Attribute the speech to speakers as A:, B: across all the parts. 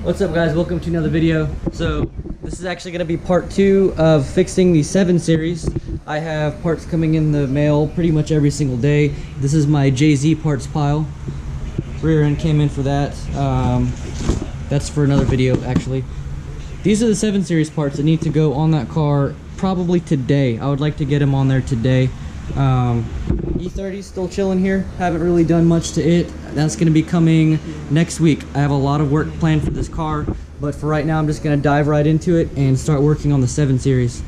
A: What's up guys, welcome to another video. So this is actually going to be part 2 of fixing the 7 Series. I have parts coming in the mail pretty much every single day. This is my JZ parts pile. Rear end came in for that. That's for another video actually. These are the 7 Series parts that need to go on that car probably today. I would like to get them on there today. E30 still chilling here, haven't really done much to it. That's going to be coming next week. I have a lot of work planned for this car, but for right now I'm just going to dive right into it and start working on the 7 Series.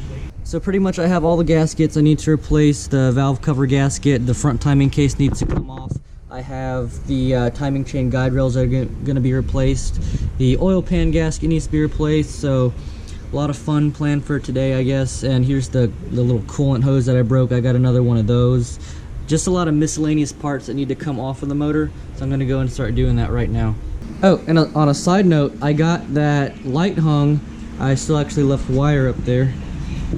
A: So pretty much I have all the gaskets. I need to replace the valve cover gasket, the front timing case needs to come off. I have the timing chain guide rails that are going to be replaced. The oil pan gasket needs to be replaced, so a lot of fun planned for today, I guess. And here's the little coolant hose that I broke. I got another one of those. Just a lot of miscellaneous parts that need to come off of the motor, so I'm going to go and start doing that right now. Oh, and on a side note, I got that light hung. I still actually left wire up there.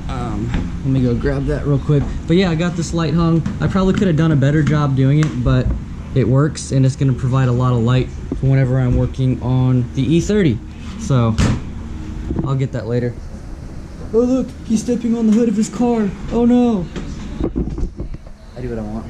A: Let me go grab that real quick. But yeah, I got this light hung. I probably could have done a better job doing it, but it works, and it's going to provide a lot of light for whenever I'm working on the E30. So I'll get that later. Oh look, he's stepping on the hood of his car. Oh no. I do what I want.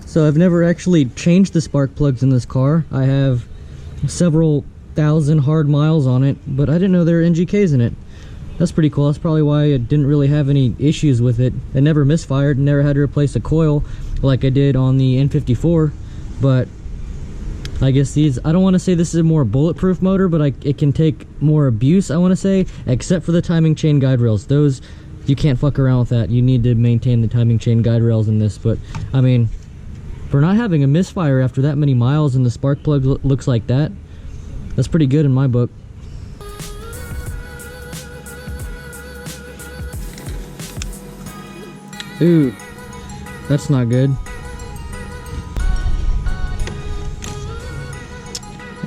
A: So I've never actually changed the spark plugs in this car. I have several thousand hard miles on it, but I didn't know there were NGKs in it. That's pretty cool. That's probably why I didn't really have any issues with it. It never misfired, never had to replace a coil like I did on the N54. But I guess these, I don't want to say this is a more bulletproof motor, but it can take more abuse, I want to say, except for the timing chain guide rails. Those, you can't fuck around with that. You need to maintain the timing chain guide rails in this. But I mean, for not having a misfire after that many miles and the spark plug looks like that, that's pretty good in my book. Ooh, that's not good.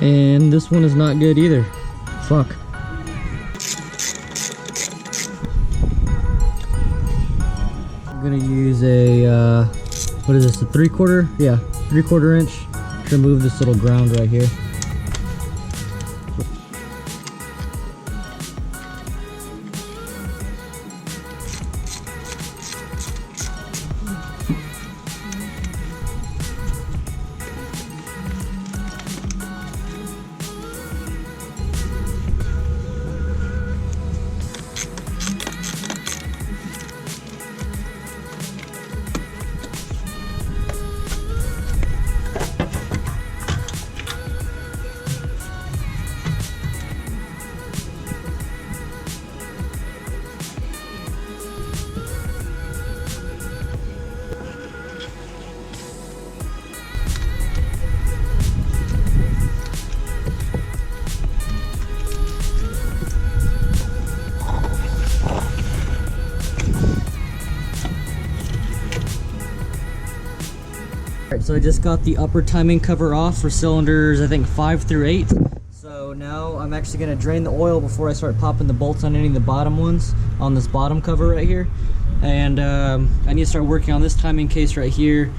A: And this one is not good either. Fuck. I'm gonna use a what is this, a 3/4? Yeah, 3/4 inch. Remove this little ground right here. Alright, so I just got the upper timing cover off for cylinders, I think 5 through 8. So now I'm actually going to drain the oil before I start popping the bolts on any of the bottom ones on this bottom cover right here. And I need to start working on this timing case right here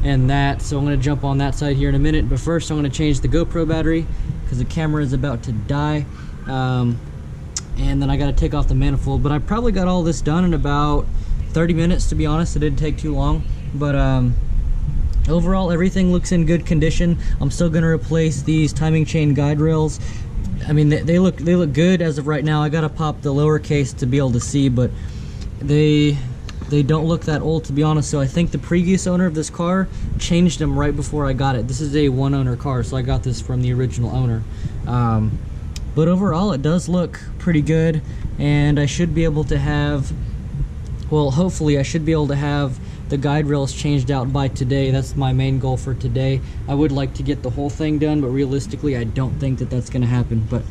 A: and that. So I'm going to jump on that side here in a minute. But first I'm going to change the GoPro battery because the camera is about to die. And then I got to take off the manifold. But I probably got all this done in about 30 minutes, to be honest. It didn't take too long. But overall, everything looks in good condition. I'm still going to replace these timing chain guide rails. I mean, they look good as of right now. I got to pop the lower case to be able to see, but they don't look that old, to be honest. So I think the previous owner of this car changed them right before I got it. This is a one-owner car, so I got this from the original owner. But overall it does look pretty good, and I should be able to have, well, hopefully I should be able to have the guide rails changed out by today. That's my main goal for today. I would like to get the whole thing done, but realistically I don't think that that's going to happen. But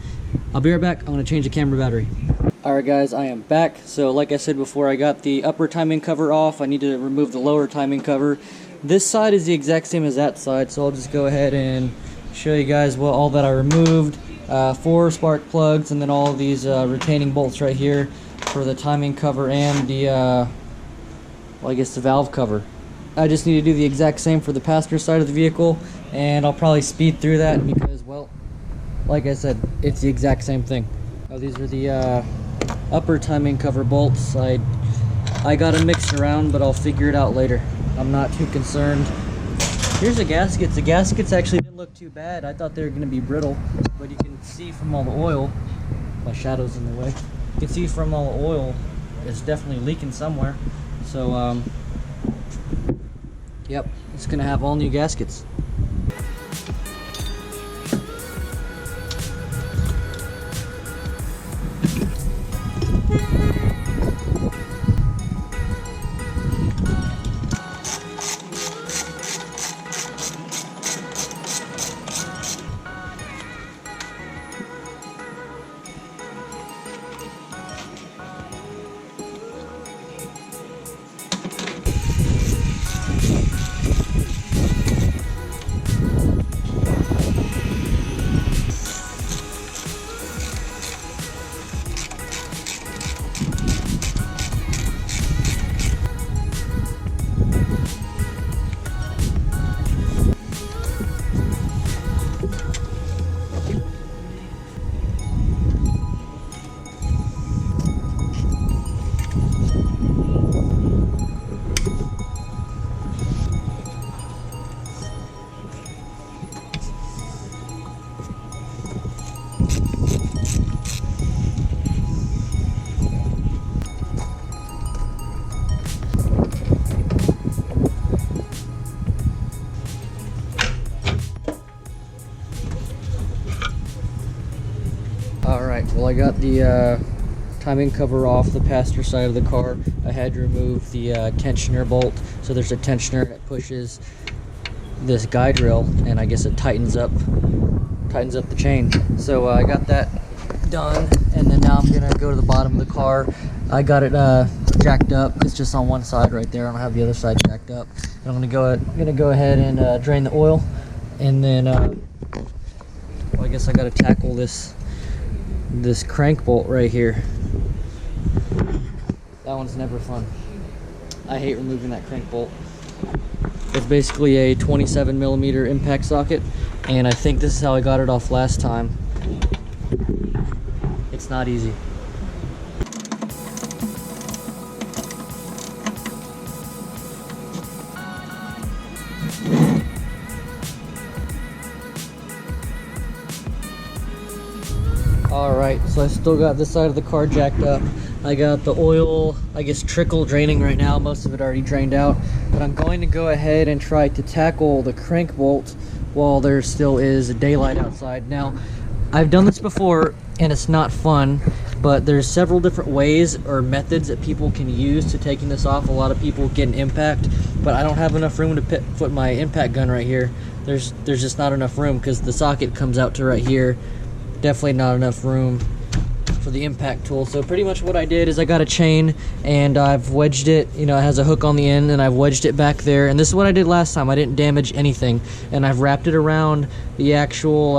A: I'll be right back. I'm going to change the camera battery. Alright guys, I am back. So like I said before, I got the upper timing cover off. I need to remove the lower timing cover. This side is the exact same as that side, so I'll just go ahead and show you guys all that I removed. 4 spark plugs, and then all of these retaining bolts right here for the timing cover and the well, I guess the valve cover. I just need to do the exact same for the passenger side of the vehicle, and I'll probably speed through that because, well, like I said, it's the exact same thing. Oh, these are the upper timing cover bolts. I got them mixed around, but I'll figure it out later. I'm not too concerned. Here's the gaskets. The gaskets actually didn't look too bad. I thought they were going to be brittle, but you can see from all the oil, my shadow's in the way, you can see from all the oil it's definitely leaking somewhere. So yep, it's going to have all new gaskets. Alright, well, I got the timing cover off the passenger side of the car. I had to remove the tensioner bolt. So there's a tensioner that pushes this guide rail, and I guess it tightens up the chain. So I got that done, and then now I'm gonna go to the bottom of the car. I got it jacked up. It's just on one side right there. I don't have the other side jacked up. And I'm gonna go ahead and drain the oil, and then well, I guess I got to tackle this crank bolt right here. That one's never fun. I hate removing that crank bolt. It's basically a 27mm impact socket, and I think this is how I got it off last time. It's not easy. Alright, so I still got this side of the car jacked up. I got the oil, I guess, trickle draining right now. Most of it already drained out. But I'm going to go ahead and try to tackle the crank bolt while there still is daylight outside. Now, I've done this before and it's not fun, but there's several different ways or methods that people can use to taking this off. A lot of people get an impact, but I don't have enough room to put my impact gun right here. There's just not enough room because the socket comes out to right here. Definitely not enough room for the impact tool. So pretty much what I did is I got a chain and I've wedged it, you know, it has a hook on the end, and I've wedged it back there. And this is what I did last time. I didn't damage anything. And I've wrapped it around the actual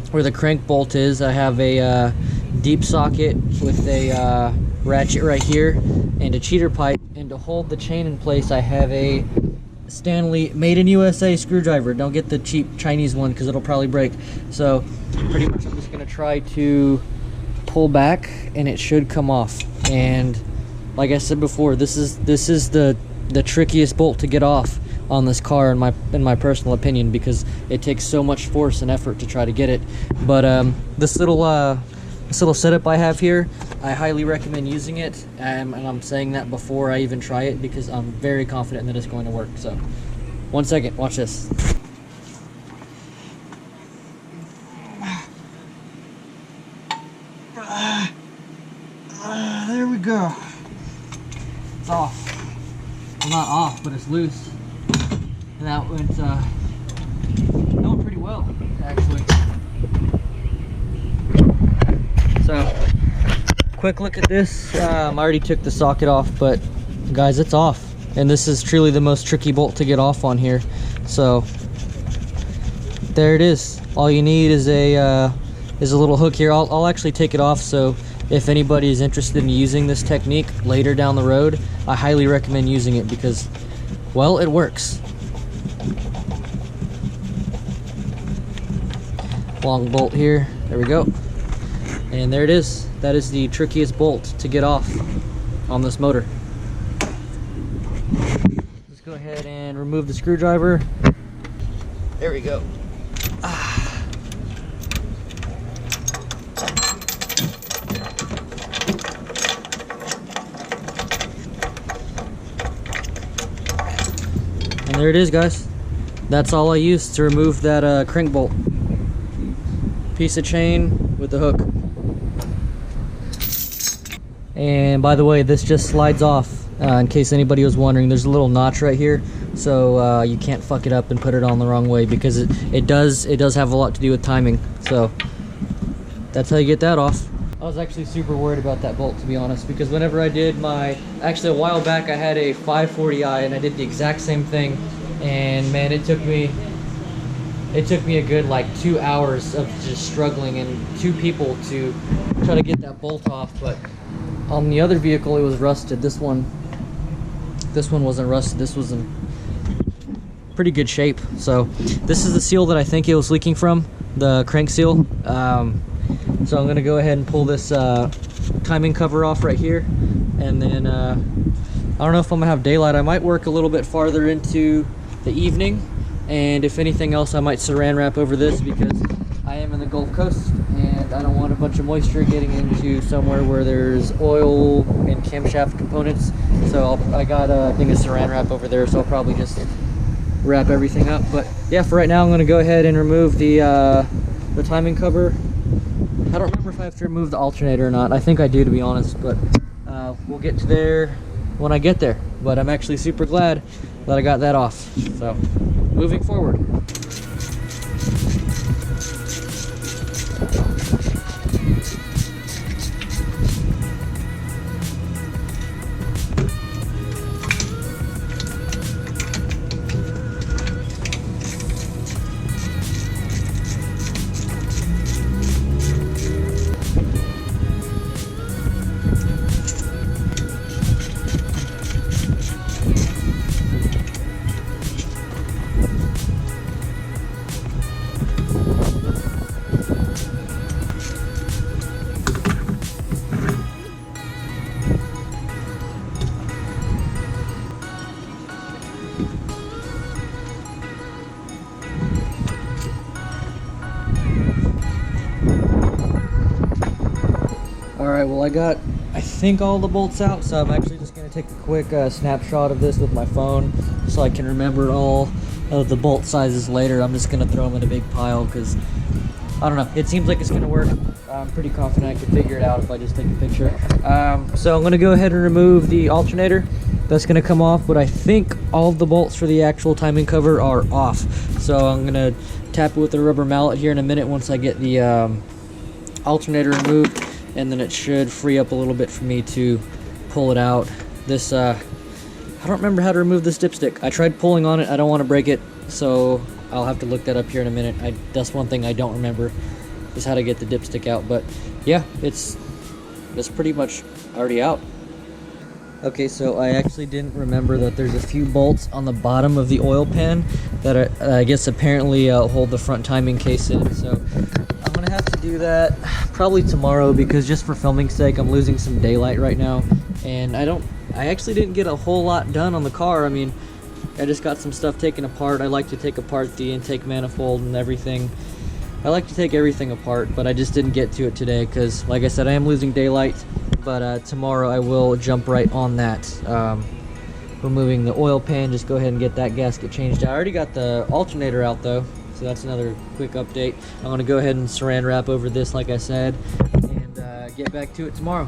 A: where the crank bolt is. I have a deep socket with a ratchet right here and a cheater pipe, and to hold the chain in place I have a Stanley made in USA screwdriver. Don't get the cheap Chinese one because it'll probably break. So pretty much I'm just going to try to pull back and it should come off. And like I said before, this is the trickiest bolt to get off on this car in my personal opinion, because it takes so much force and effort to try to get it. But this little setup I have here, I highly recommend using it, and I'm saying that before I even try it because I'm very confident that it's going to work. So, one second, watch this. but it's loose. And that went pretty well, actually. So, quick look at this. I already took the socket off, but guys, it's off. And this is truly the most tricky bolt to get off on here. So, there it is. All you need is a little hook here. I'll actually take it off, so if anybody is interested in using this technique later down the road, I highly recommend using it because, well, it works. Long bolt here. There we go. And there it is. That is the trickiest bolt to get off on this motor. Let's go ahead and remove the screwdriver. There we go. And there it is, guys. That's all I used to remove that crank bolt. Piece of chain with the hook. And by the way, this just slides off. In case anybody was wondering, there's a little notch right here, so you can't fuck it up and put it on the wrong way, because it does have a lot to do with timing. So that's how you get that off. I was actually super worried about that bolt, to be honest, because whenever I did actually a while back, I had a 540i and I did the exact same thing, and man, it took me a good like 2 hours of just struggling and 2 people to try to get that bolt off. But on the other vehicle, it was rusted. This one wasn't rusted. This was in pretty good shape. So this is the seal that I think it was leaking from, the crank seal. So I'm gonna go ahead and pull this timing cover off right here, and then I don't know if I'm gonna have daylight. I might work a little bit farther into the evening, and if anything else, I might saran wrap over this, because I am in the Gulf Coast and I don't want a bunch of moisture getting into somewhere where there's oil and camshaft components. So I got a thing of saran wrap over there, so I'll probably just wrap everything up. But yeah, for right now, I'm gonna go ahead and remove the timing cover. I don't remember if I have to remove the alternator or not. I think I do, to be honest, but we'll get to there when I get there. But I'm actually super glad that I got that off. So, moving forward. Alright, well, I think all the bolts out, so I'm actually just going to take a quick snapshot of this with my phone so I can remember all of the bolt sizes later. I'm just going to throw them in a big pile because, I don't know, it seems like it's going to work. I'm pretty confident I can figure it out if I just take a picture. So I'm going to go ahead and remove the alternator. That's going to come off, but I think all of the bolts for the actual timing cover are off. So I'm going to tap it with a rubber mallet here in a minute once I get the alternator removed, and then it should free up a little bit for me to pull it out. This I don't remember how to remove this dipstick. I tried pulling on it. I don't want to break it, so I'll have to look that up here in a minute. That's one thing I don't remember, is how to get the dipstick out. But yeah, it's pretty much already out. Okay, so I actually didn't remember that there's a few bolts on the bottom of the oil pan that are, I guess apparently hold the front timing case in. So I'm gonna have to do that probably tomorrow, because just for filming sake, I'm losing some daylight right now, and I actually didn't get a whole lot done on the car. I mean, I just got some stuff taken apart. I like to take apart the intake manifold and everything. I like to take everything apart, but I just didn't get to it today because, like I said, I am losing daylight. But tomorrow I will jump right on that. Removing the oil pan, just go ahead and get that gasket changed out. I already got the alternator out though, so that's another quick update. I'm gonna go ahead and saran wrap over this, like I said, and get back to it tomorrow.